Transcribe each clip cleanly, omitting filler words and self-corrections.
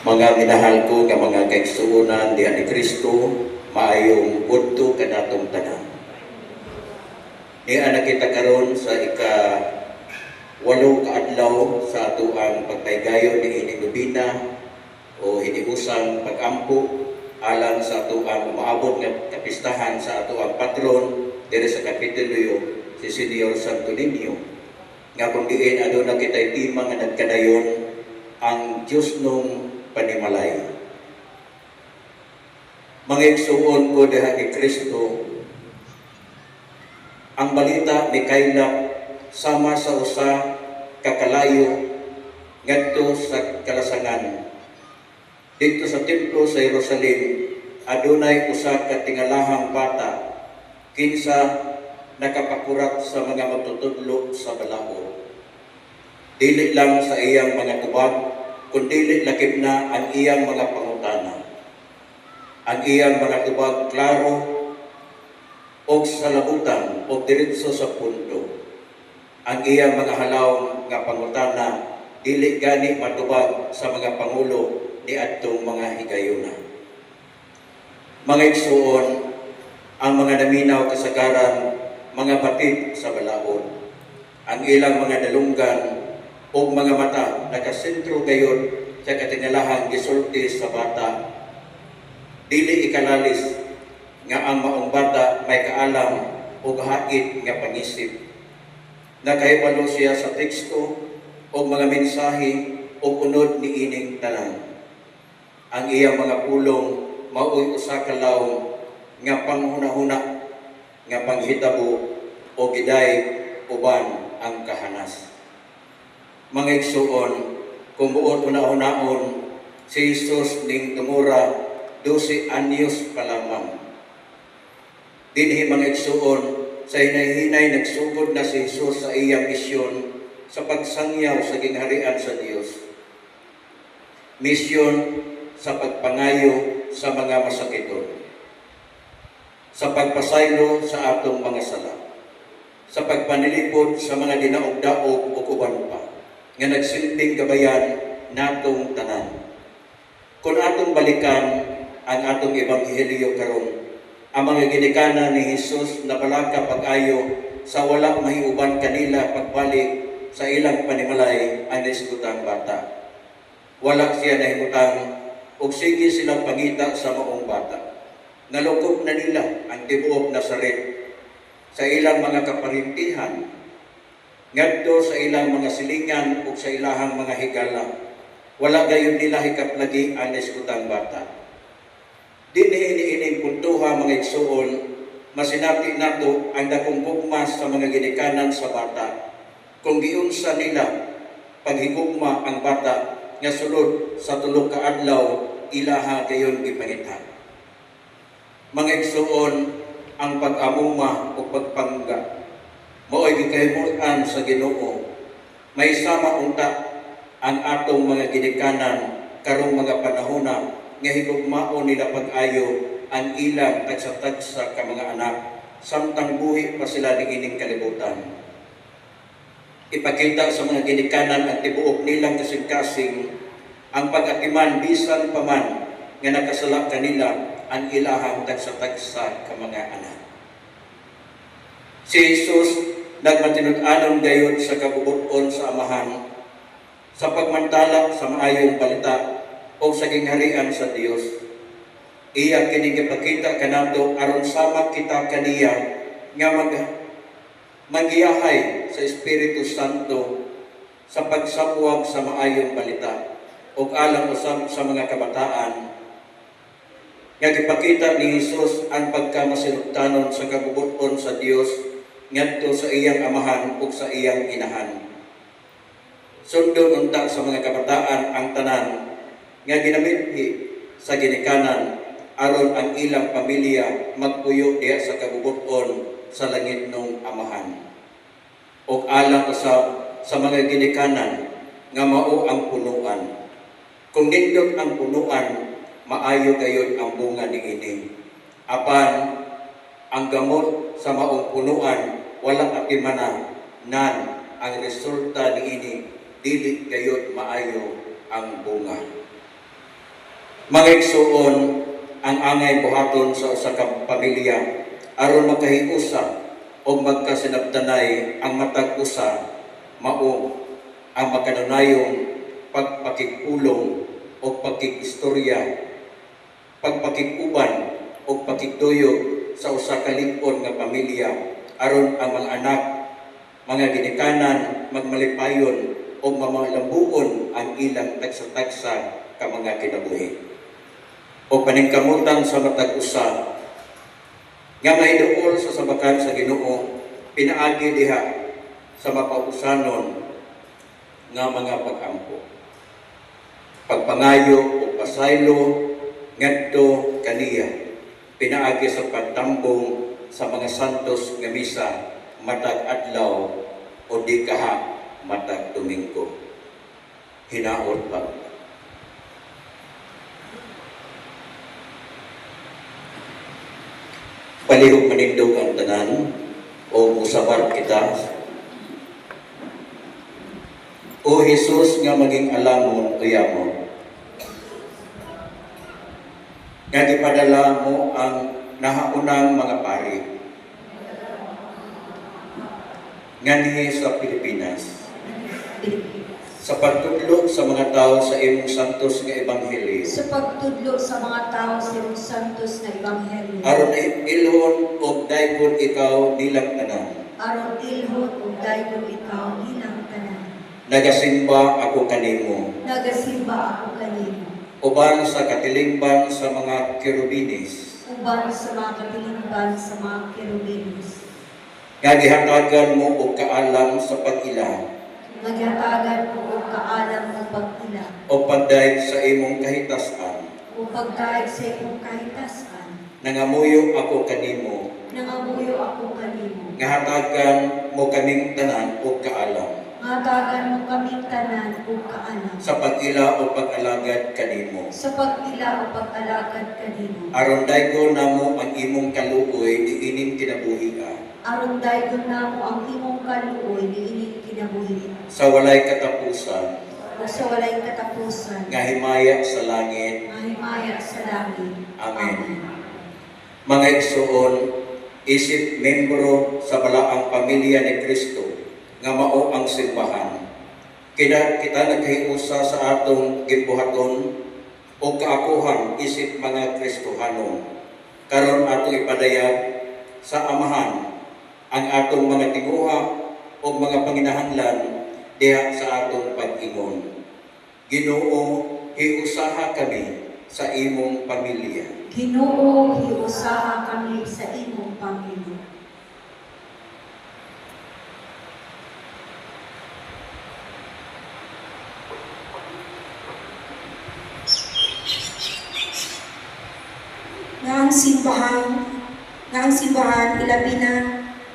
Mga minahal ko nga mga kaigsuonan diha ni Kristo, maayong udto kanatong tanan. Niya nakita karon sa ika-8 ka adlaw sa ato ang pagpaygayo ni inigubina o hiniusang pag-ampo alang sa ato ang umaabot nga kapistahan sa ato ang patron diri sa Kapitulo si Senyor Santo Niño. Nga kung diin aduna kita'y tima nga nagkadayon ang Diyos nung panimalay. Mga igsuon ko diha ni Kristo, ang balita ni Kaylap sama sa usa kakalayo ngadto sa kalasangan. Dito sa templo sa Jerusalem, adunay usa ka tingalahang bata kinsa nakapakurat sa mga magtutudlo sa balaod. Dili lang sa iyang mga tubag, kundi lakip na ang iyang mga pangutana. Ang iyang mga tubag klaro o sa labutan o diretso sa punto. Ang iyang mga halaw nga pangutana dili gani matubag sa mga pangulo ni adtong mga higayuna. Mga igsuon, ang mga naminaw kasagaran, mga batid sa balaod. Ang ilang mga dalunggan o mga mata nakasentro gayon sa katingalahang gisulti sa bata. Dili ikalalis nga ang maong bata may kaalam o hait nga pangisip. Nakahibalo siya sa teksto o mga mensahe o unod ni ining tanan. Ang iyang mga pulong mao'y usa ka lawom nga panghuna-huna nga panghitabo o giday uban ang kahanas. Mga igsuon, kung buot una-unaon, si Jesus ning tumura 12 anyos pa lamang. Dinhi mga igsuon, sa hinay-hinay nagsugod na si Jesus sa iyang misyon sa pagsangyaw sa gingharian sa Dios. Misyon sa pagpangayo sa mga masakiton, sa pagpasaylo sa atong mga sala, sa pagpanilipod sa mga dinaog-daog o kuban pa, nga nagsilbing gabayan natong tanan. Kung atong balikan ang atong ebanghelyo karon, ang mga ginikanan ni Jesus na balaka pag-ayo sa wala mahiuban kanila pagbalik sa ilang panimalay ang naisgutang bata. Wala siya nahimutang ug sige silang pangita sa maong bata. Nalukop na nila ang tibuok Nazaret sa ilang mga kaparintihan, ngadto sa ilang mga silingan ug sa ilahang mga higala. Wala gayon nila hikaplagi ang naisgutang bata. Dinhi niining puntuha mga igsuon, masinati nato ang dakong gugmas sa mga ginikanan sa bata. Kung giunsa nila paghigugma ang bata nga sulod sa 3 ka adlaw ilaha gayon gipangita. Mga igsuon, ang pag-amuma o pagpangga mao'y gikahimutan sa Ginoo. May sama unta ang atong mga ginikanan karong mga panahona nga higugmao nila pag-ayo ang ilang tagsa-tagsa ka mga anak samtang buhi pa sila ning ining kalibutan. Ipakita sa mga ginikanan ang tibuok nilang kasing-kasing ang pag-atiman bisan pa man nga nakasala kanila ang ilahang tagsa-tagsa ka mga anak. Si Jesus nagmatinud-anon gayon sa kabubuton sa amahan sa pagmantala sa maayong balita o sa gingharian sa Dios. Iya kini gipakita kanato aron sama kita kaniya nga magiyahay sa Espiritu Santo sa pagsapwag sa maayong balita ug alang usab sa mga kabataan. Nga gipakita ni Jesus ang pagkamasinugtanon sa kabubuton sa Dios ngadto sa iyang amahan ug sa iyang inahan. Sundon unta sa mga kabataan ang tanan nga ginamithi sa ginikanan aron ang ilang pamilya magpuyo diha sa kabubuton sa langit nung amahan. O alang usab sa mga ginikanan nga mao ang punuan. Kung nindot ang punuan, maayo gayon ang bunga niini. Apan ang gamot sa maong punuan walang atimanan nan ang resulta niini dili gayon maayo ang bunga. Mga igsuon, ang angay buhaton sa usa ka pamilya aron makahiusa o magkasinabtanay ang matag usa mao ang makanunayong pagpakigpulong o pagkikistorya, pagpakiguban o pagkigduyog sa usa ka lig-on nga pamilya aron ang mga anak, mga ginikanan magmalipayon o mamalambuon ang ilang tagsa-tagsa ka mga kinabuhi. O paningkamutan sa matag usa nga may duol sa sabakan sa Ginoo pinaagi diha sa mapausanon nga mga pag-ampo, pagpangayo o pasaylo ngadto kaniya pinaagi sa pagtambong sa mga santos nga misa matag adlaw o di kaha matag Domingo. Hinaot pa. Palihog manindog ang tanan o musabar kita. O Jesus nga maging alamon o yamon. Nga gipadala mo ang nahaunang mga pari. Nganihi sa Pilipinas. Sa pagtudlo sa mga tao sa imong santos nga ebanghelyo. Sa pagtudlo sa mga tao sa imong santos nga ebanghelyo. Aron ilhon og daygon ikaw nilang tanan. Aron ilhon og daygon ikaw nilang tanan. Nagasimba ako kanimo. Nagasimba ako kanimo. Uban sa katilingban sa mga kerubinis. Uban sa mga katilingban sa mga kerubinis. Nga gihatagan mo og kaalam sa pag-ila. Magyatagan mo og kaalam mo pag-ila. O pagdayeg sa imong kahitasan. O pagdayeg sa imong kahitasan. Nangamuyo ako kanimo. Nangamuyo ako kanimo. Nga hatagan mo kaming tanan og kaalam. Hatagan mo kaming tanan og kaalam. Sa pag-ila o pag-alagad kanimo. Sa pag-ila o pag-alagad kanimo. Aron daygon namo ang imong kaluoy diining kinabuhi. Aron daygon namo ang imong kaluoy diining kinabuhi. Sa walay katapusan. O sa walay katapusan. Nga himaya sa langit. Nga himaya sa langit. Amen. Mga igsuon, isip membro sa balaang pamilya ni Kristo nga mao ang simbahan. Kita nagkahiusa sa atong gibuhaton o kaakuhan isip mga Kristohanon. Karon atong ipadayag sa amahan ang atong mga tinguha o mga panginahanglan diha sa atong pag-ingon. Ginoo, hiusaha kami sa imong pamilya. Ginoo, hiusaha kami sa imong pamilya. nga ang simbahan ilabi na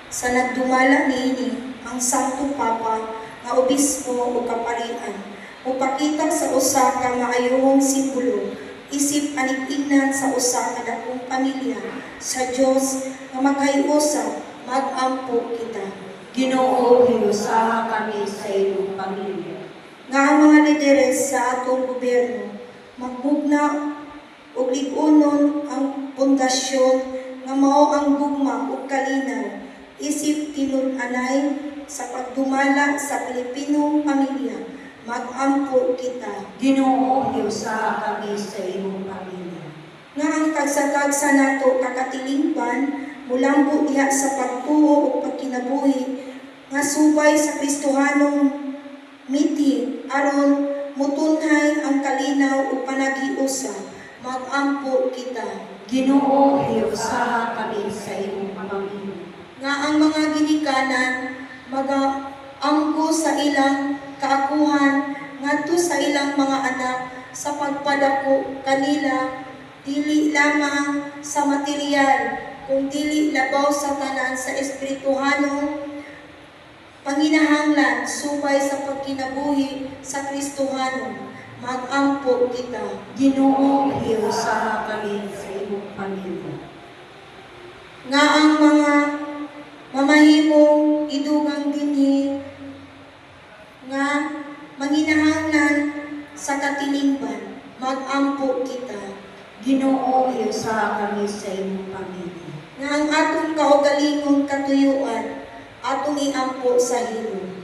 sa nagdumala niini ang Santo Papa nga obispo o kaparian upakita sa usa ka maayong simbolo isip anig-ingnan sa usa ka dakong pamilya sa Dios nga magkayusa magampo kita. Ginoo, hiusaha kami sa imong pamilya. Nga ang mga lideres sa atong gobyerno magbugna ug lig-unon ang pundasyon nga mao ang gugma ug kalinaw isip tinud-anay sa pagdumala sa Pilipinong pamilya magampo kita. Ginoo, hiusaha kami sa imong pamilya. Nga ang tagsa-tagsa nato kakatilingban mulambo diha sa pagtuo ug pagkinabuhi nga subay sa Kristohanong miti aron mutunhay ang kalinaw ug panagiusa magampo kita. Ginoo, hiusaha kami sa imong pamilya. Nga ang mga ginikanan magaangko sa ilang kaakuhan ngadto sa ilang mga anak sa pagpadako kanila dili lamang sa material kung dili labaw sa tanan sa espirituhanong panginahanglan subay sa pagkinabuhi sa Kristohanon magampo kita. Ginoo, hiusaha kami sa imong pamilya. Nga ang mga mamahimong idugang dinhi nga manginahanglan sa katilingban magampo kita. Ginoo, hiusa kami sa imong pamilya. Nga ang atong kaugalingong katuyuan, atong iampo sa hilom.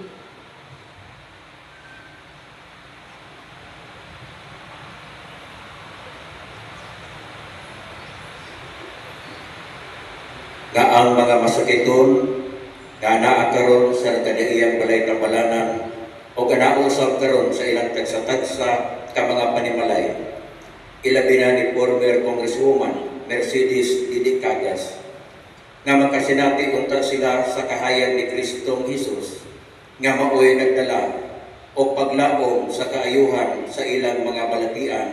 Nga ang mga masakiton nga naa karon sa kaniiyang balay tambalanan o ganausab karon sa ilang tagsa-tagsa ka mga panimalay. Ilabi na ni former Congresswoman Mercedes Didi Cagas nga makasinati unta sila sa kahayag ni Kristong Hesus nga maoy nagdala o paglaom sa kaayuhan sa ilang mga balatian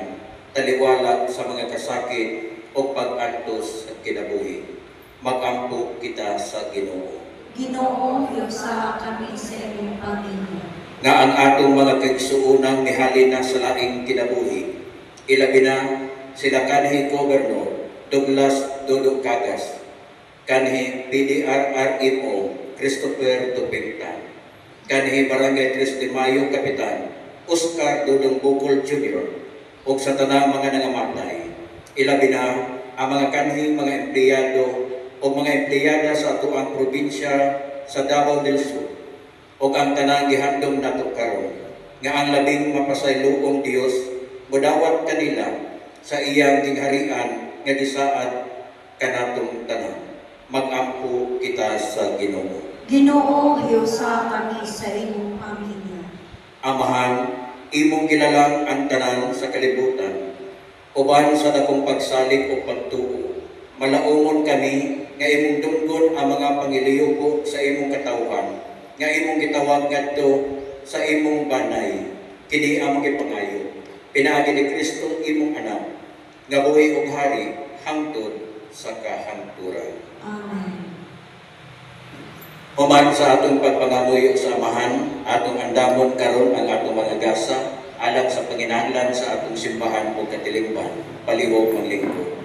taliwala sa mga kasakit o pag-antos at kinabuhi. Magampo kita sa Ginoo. Ginoo, hiusa kami sa imong pamilya. Nga ang atong mga kaigsuunang mihalin na sa laing kinabuhi. Ilabi na sila kanhi Governor Douglas Dodo Cagas, kanhi PDRRMO Christopher Tupinta, kanhi Barangay 3 de Mayo Kapitan Oscar Dodong Bukol Jr. ug sa tanang mga nangamatay. Ilabi na ang mga kanhi mga empleyado o mga empleyada sa atuang probinsya sa Davao del Sur o ang tanang gihandom nato karon nga ang labing mapasayloong Dios modawat kanila sa iyang gingharian nga gisaad kanatong tanan. Magampo kita sa Ginoo. Ginoo, hiusa kami sa imong pamilya. Amahan, imong gilalang ang tanan sa kalibutan uban sa dakong pagsalig o pagtuo. Malaumon kami nga imong dunggon ang mga pangiliyoko sa imong katawhan, nga imong gitawag ngadto sa imong banay, kini ang gipangayo. Pinaagi ni Kristo imong anak, nga buhi ug hari hangtod sa kahangturan. Amen. Human sa atong pagpangamuyo sa amahan, atong andamon karon ang atong mga gasa alang sa panginahanglan sa atong simbahan ug katilingban, paliwog manglingkod.